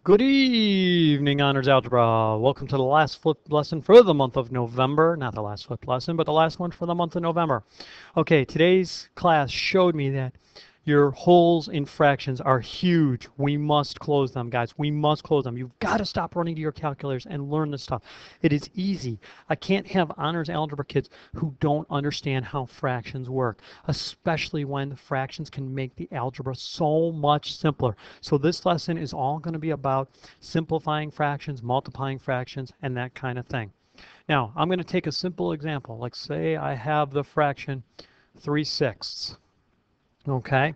Good evening, Honors Algebra. Welcome to the last flip lesson for the month of November. Not the last flip lesson, but the last one for the month of November. Okay, today's class showed me that your holes in fractions are huge. We must close them, guys. We must close them. You've got to stop running to your calculators and learn this stuff. It is easy. I can't have honors algebra kids who don't understand how fractions work, especially when the fractions can make the algebra so much simpler. So this lesson is all going to be about simplifying fractions, multiplying fractions, and that kind of thing. Now, I'm going to take a simple example. Like say I have the fraction 3/6. Okay,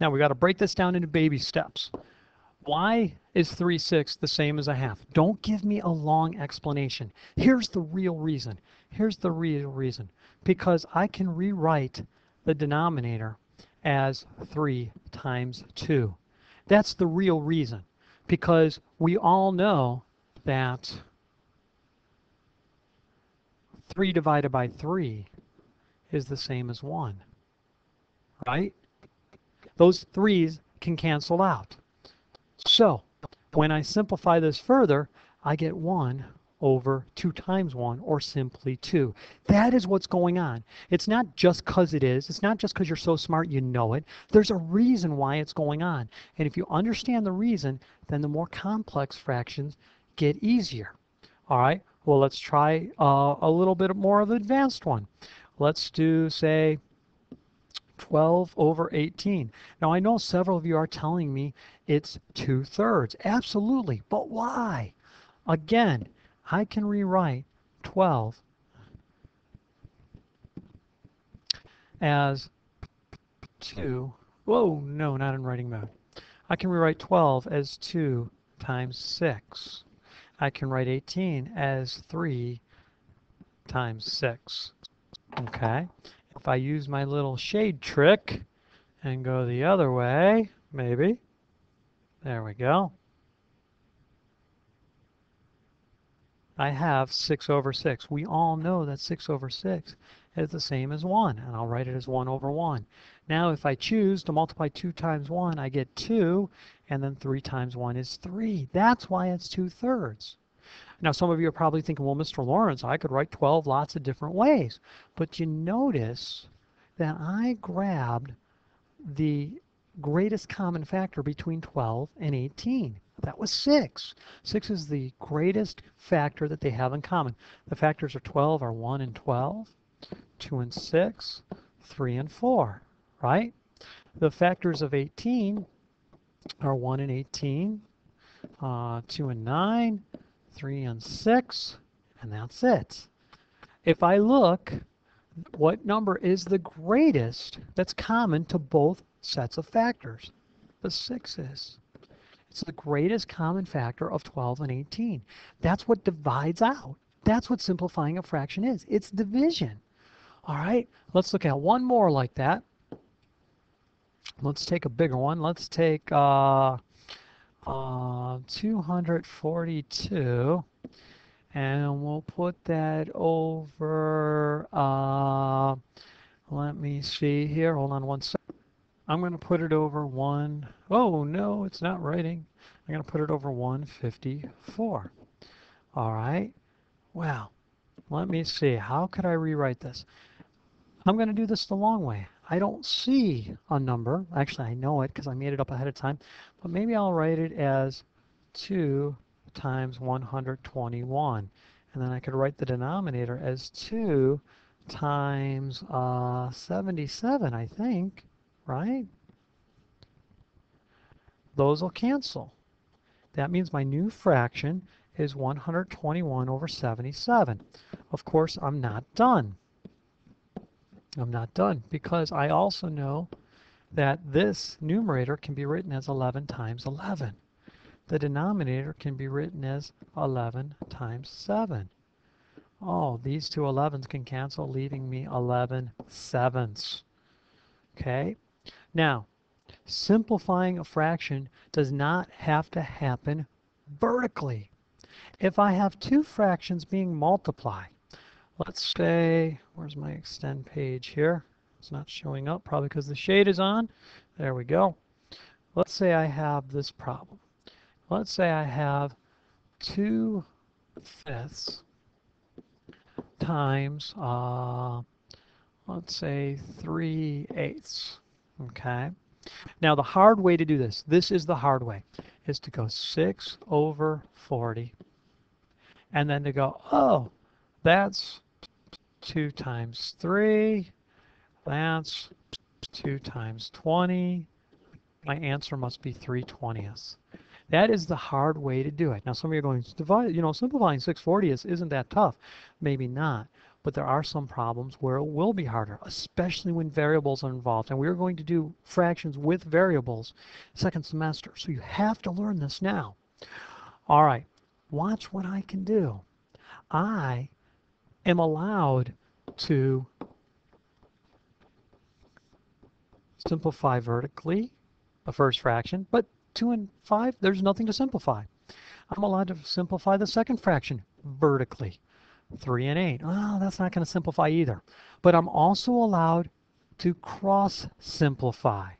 now we got to break this down into baby steps. Why is 3/6 the same as a half? Don't give me a long explanation. Here's the real reason. Here's the real reason. Because I can rewrite the denominator as 3 times 2. That's the real reason. Because we all know that 3 divided by 3 is the same as 1, right? Those 3's can cancel out. So when I simplify this further, I get 1 over 2 times 1, or simply 2. That is what's going on. It's not just because it is. It's not just because you're so smart you know it. There's a reason why it's going on. And if you understand the reason, then the more complex fractions get easier. All right, well, let's try a little bit more of an advanced one. Let's do, say, 12 over 18. Now, I know several of you are telling me it's 2/3. Absolutely. But why? Again, I can rewrite 12 as 2. Whoa, no, not in writing mode. I can rewrite 12 as 2 times 6. I can write 18 as 3 times 6. Okay? If I use my little shade trick and go the other way, maybe. There we go. I have 6 over 6. We all know that 6 over 6 is the same as 1, and I'll write it as 1 over 1. Now, if I choose to multiply 2 times 1, I get 2, and then 3 times 1 is 3. That's why it's 2/3. Now, some of you are probably thinking, well, Mr. Lawrence, I could write 12 lots of different ways. But you notice that I grabbed the greatest common factor between 12 and 18. That was 6. 6 is the greatest factor that they have in common. The factors of 12 are 1 and 12, 2 and 6, 3 and 4, right? The factors of 18 are 1 and 18, 2 and 9, 3 and 6, and that's it. If I look, what number is the greatest that's common to both sets of factors? The 6 is. It's the greatest common factor of 12 and 18. That's what divides out. That's what simplifying a fraction is. It's division. All right, let's look at one more like that. Let's take a bigger one. Let's take 242, and we'll put that over, let me see here. Hold on one second. I'm going to put it over 1. Oh, no, it's not writing. I'm going to put it over 154. All right. Well, let me see. How could I rewrite this? I'm going to do this the long way. I don't see a number. Actually, I know it because I made it up ahead of time. But maybe I'll write it as 2 times 121. And then I could write the denominator as 2 times 77, I think. Right? Those will cancel. That means my new fraction is 121 over 77. Of course, I'm not done. I'm not done because I also know that this numerator can be written as 11 times 11. The denominator can be written as 11 times 7. Oh, these two 11s can cancel, leaving me 11 sevenths. Okay? Now, simplifying a fraction does not have to happen vertically. If I have two fractions being multiplied, let's say, where's my extend page here? It's not showing up, probably because the shade is on. There we go. Let's say I have this problem. Let's say I have 2/5 times, let's say 3/8. Okay. Now the hard way to do this is the hard way, is to go 6/40 and then to go, oh, that's 2 times 3, that's 2 times 20. My answer must be 3/20. That is the hard way to do it. Now some of you are going, simplifying 640 isn't that tough. Maybe not. But there are some problems where it will be harder, especially when variables are involved. And we're going to do fractions with variables second semester. So you have to learn this now. All right, watch what I can do. I am allowed to simplify vertically the first fraction, but 2 and 5, there's nothing to simplify. I'm allowed to simplify the second fraction vertically. 3 and 8. Oh, that's not going to simplify either. But I'm also allowed to cross simplify.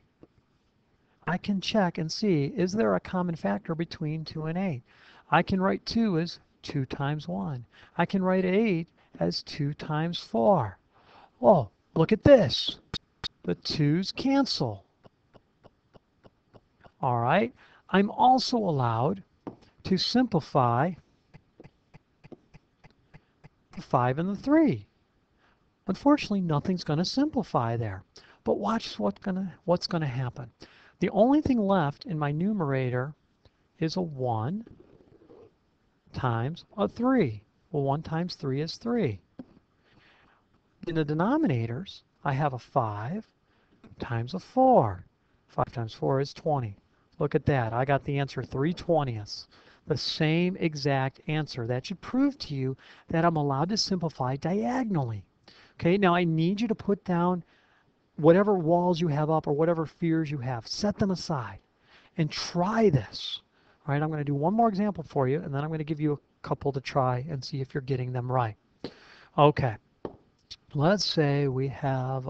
I can check and see, is there a common factor between 2 and 8? I can write 2 as 2 times 1. I can write 8 as 2 times 4. Oh, look at this. The 2's cancel. All right. I'm also allowed to simplify the 5 and the 3. Unfortunately, nothing's going to simplify there. But watch what's going to happen. The only thing left in my numerator is a 1 times a 3. Well, 1 times 3 is 3. In the denominators, I have a 5 times a 4. 5 times 4 is 20. Look at that. I got the answer 3/20. The same exact answer. That should prove to you that I'm allowed to simplify diagonally. Okay, now I need you to put down whatever walls you have up or whatever fears you have. Set them aside and try this. All right, I'm going to do one more example for you, and then I'm going to give you a couple to try and see if you're getting them right. Okay, let's say we have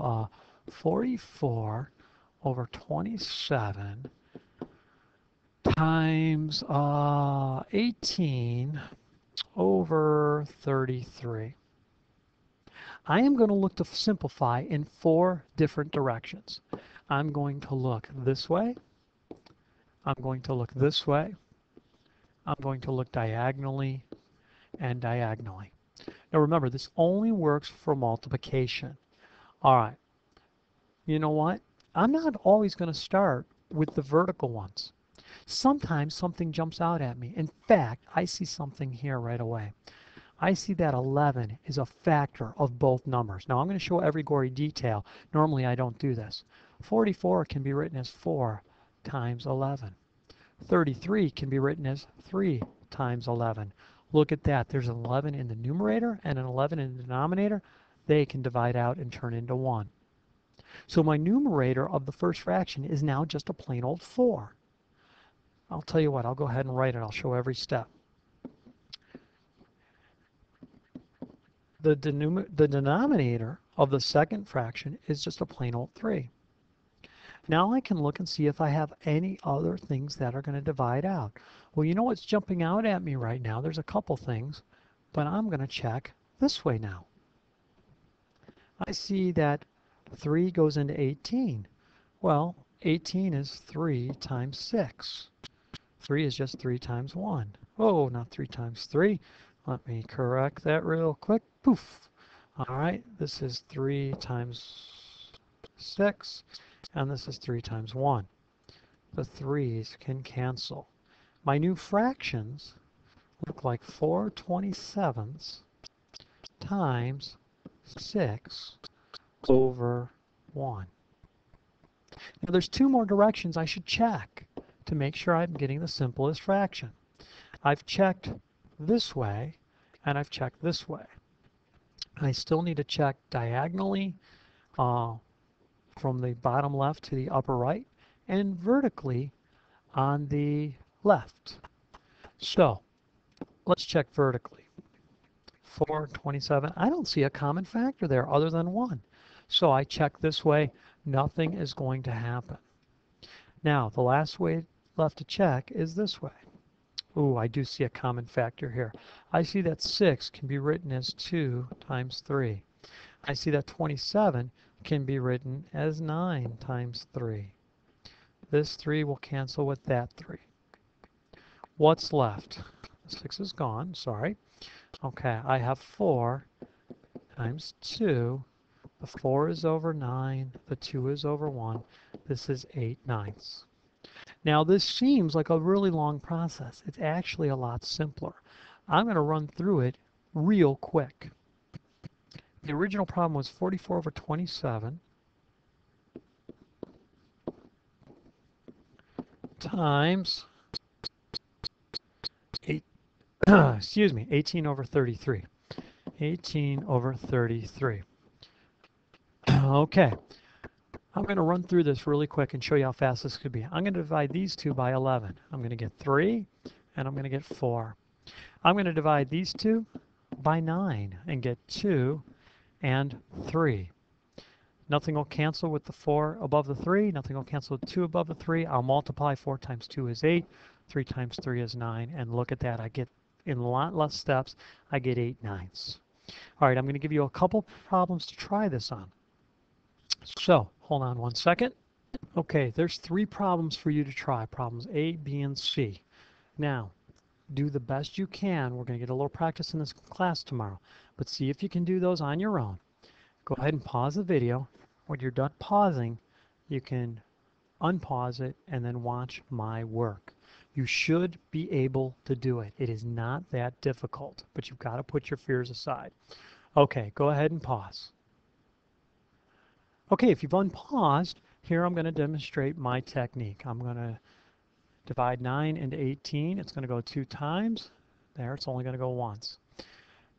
44/27 times 18/33. I am going to look to simplify in 4 different directions. I'm going to look this way. I'm going to look this way. I'm going to look diagonally and diagonally. Now remember, this only works for multiplication. All right. You know what? I'm not always going to start with the vertical ones. Sometimes something jumps out at me. In fact, I see something here right away. I see that 11 is a factor of both numbers. Now I'm going to show every gory detail. Normally I don't do this. 44 can be written as 4 times 11. 33 can be written as 3 times 11. Look at that. There's an 11 in the numerator and an 11 in the denominator. They can divide out and turn into 1. So my numerator of the first fraction is now just a plain old 4. I'll tell you what, I'll go ahead and write it. I'll show every step. The denominator of the second fraction is just a plain old 3. Now I can look and see if I have any other things that are going to divide out. Well, you know what's jumping out at me right now? There's a couple things, but I'm going to check this way now. I see that 3 goes into 18. Well, 18 is 3 times 6. 3 is just 3 times 1. Oh, not 3 times 3. Let me correct that real quick. Poof. All right, this is 3 times 6, and this is 3 times 1. The 3's can cancel. My new fractions look like 4/27 times 6/1. Now there's 2 more directions I should check to make sure I'm getting the simplest fraction. I've checked this way and I've checked this way. I still need to check diagonally from the bottom left to the upper right and vertically on the left. So let's check vertically. 4/27. I don't see a common factor there other than 1. So I check this way. Nothing is going to happen. Now the last way left to check is this way. Ooh, I do see a common factor here. I see that 6 can be written as 2 times 3. I see that 27 can be written as 9 times 3. This 3 will cancel with that 3. What's left? 6 is gone, sorry. Okay, I have 4 times 2. The 4 is over 9. The 2 is over 1. This is 8/9. Now this seems like a really long process. It's actually a lot simpler. I'm going to run through it real quick. The original problem was 44 over 27 times 8, excuse me, 18 over 33. 18 over 33. Okay, I'm going to run through this really quick and show you how fast this could be. I'm going to divide these two by 11. I'm going to get 3 and I'm going to get 4. I'm going to divide these two by 9 and get 2 and 3. Nothing will cancel with the 4 above the 3. Nothing will cancel with 2 above the 3. I'll multiply. 4 times 2 is 8. 3 times 3 is 9. And look at that. I get, in a lot less steps, I get 8/9. All right, I'm going to give you a couple problems to try this on. So, hold on one second. Okay, there's 3 problems for you to try. Problems A, B, and C. Now, do the best you can. We're going to get a little practice in this class tomorrow. But see if you can do those on your own. Go ahead and pause the video. When you're done pausing, you can unpause it and then watch my work. You should be able to do it. It is not that difficult, but you've got to put your fears aside. Okay, go ahead and pause. Okay, if you've unpaused, here I'm going to demonstrate my technique. I'm going to divide 9 into 18. It's going to go 2 times. There, it's only going to go once.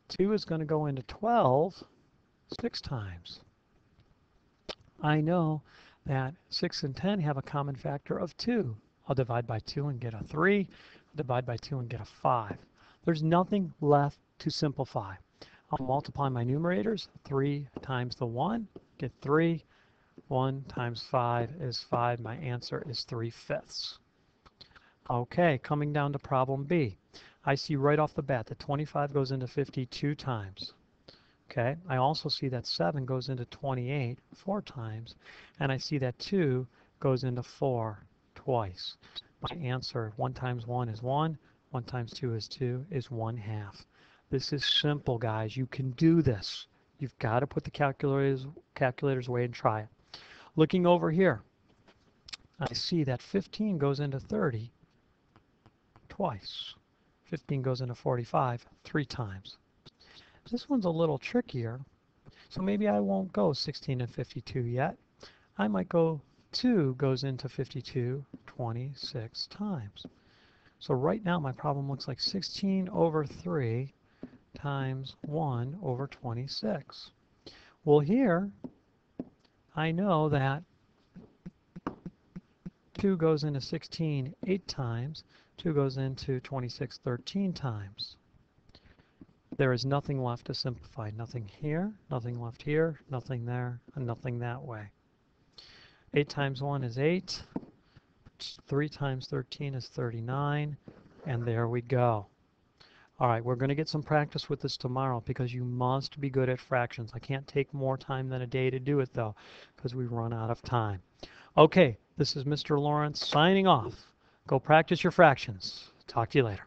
2 is going to go into 12 6 times. I know that 6 and 10 have a common factor of 2. I'll divide by 2 and get a 3. I'll divide by 2 and get a 5. There's nothing left to simplify. I'll multiply my numerators. 3 times the 1, get 3. 1 times 5 is 5. My answer is 3/5. Okay, coming down to problem B. I see right off the bat that 25 goes into 52 times. Okay, I also see that 7 goes into 28 4 times, and I see that 2 goes into 4 twice. My answer, 1 times 1 is 1, 1 times 2 is 2, is 1/2. This is simple, guys. You can do this. You've got to put the calculators away and try it. Looking over here, I see that 15 goes into 30 twice. 15 goes into 45 3 times. This one's a little trickier, so maybe I won't go 16 and 52 yet. I might go 2 goes into 52 26 times. So right now my problem looks like 16 over 3 times 1 over 26. Well, here I know that 2 goes into 16 8 times, 2 goes into 26 13 times. There is nothing left to simplify. Nothing here, nothing left here, nothing there, and nothing that way. 8 times 1 is 8. 3 times 13 is 39. And there we go. All right, we're going to get some practice with this tomorrow because you must be good at fractions. I can't take more time than a day to do it, though, because we run out of time. Okay, this is Mr. Lawrence signing off. Go practice your fractions. Talk to you later.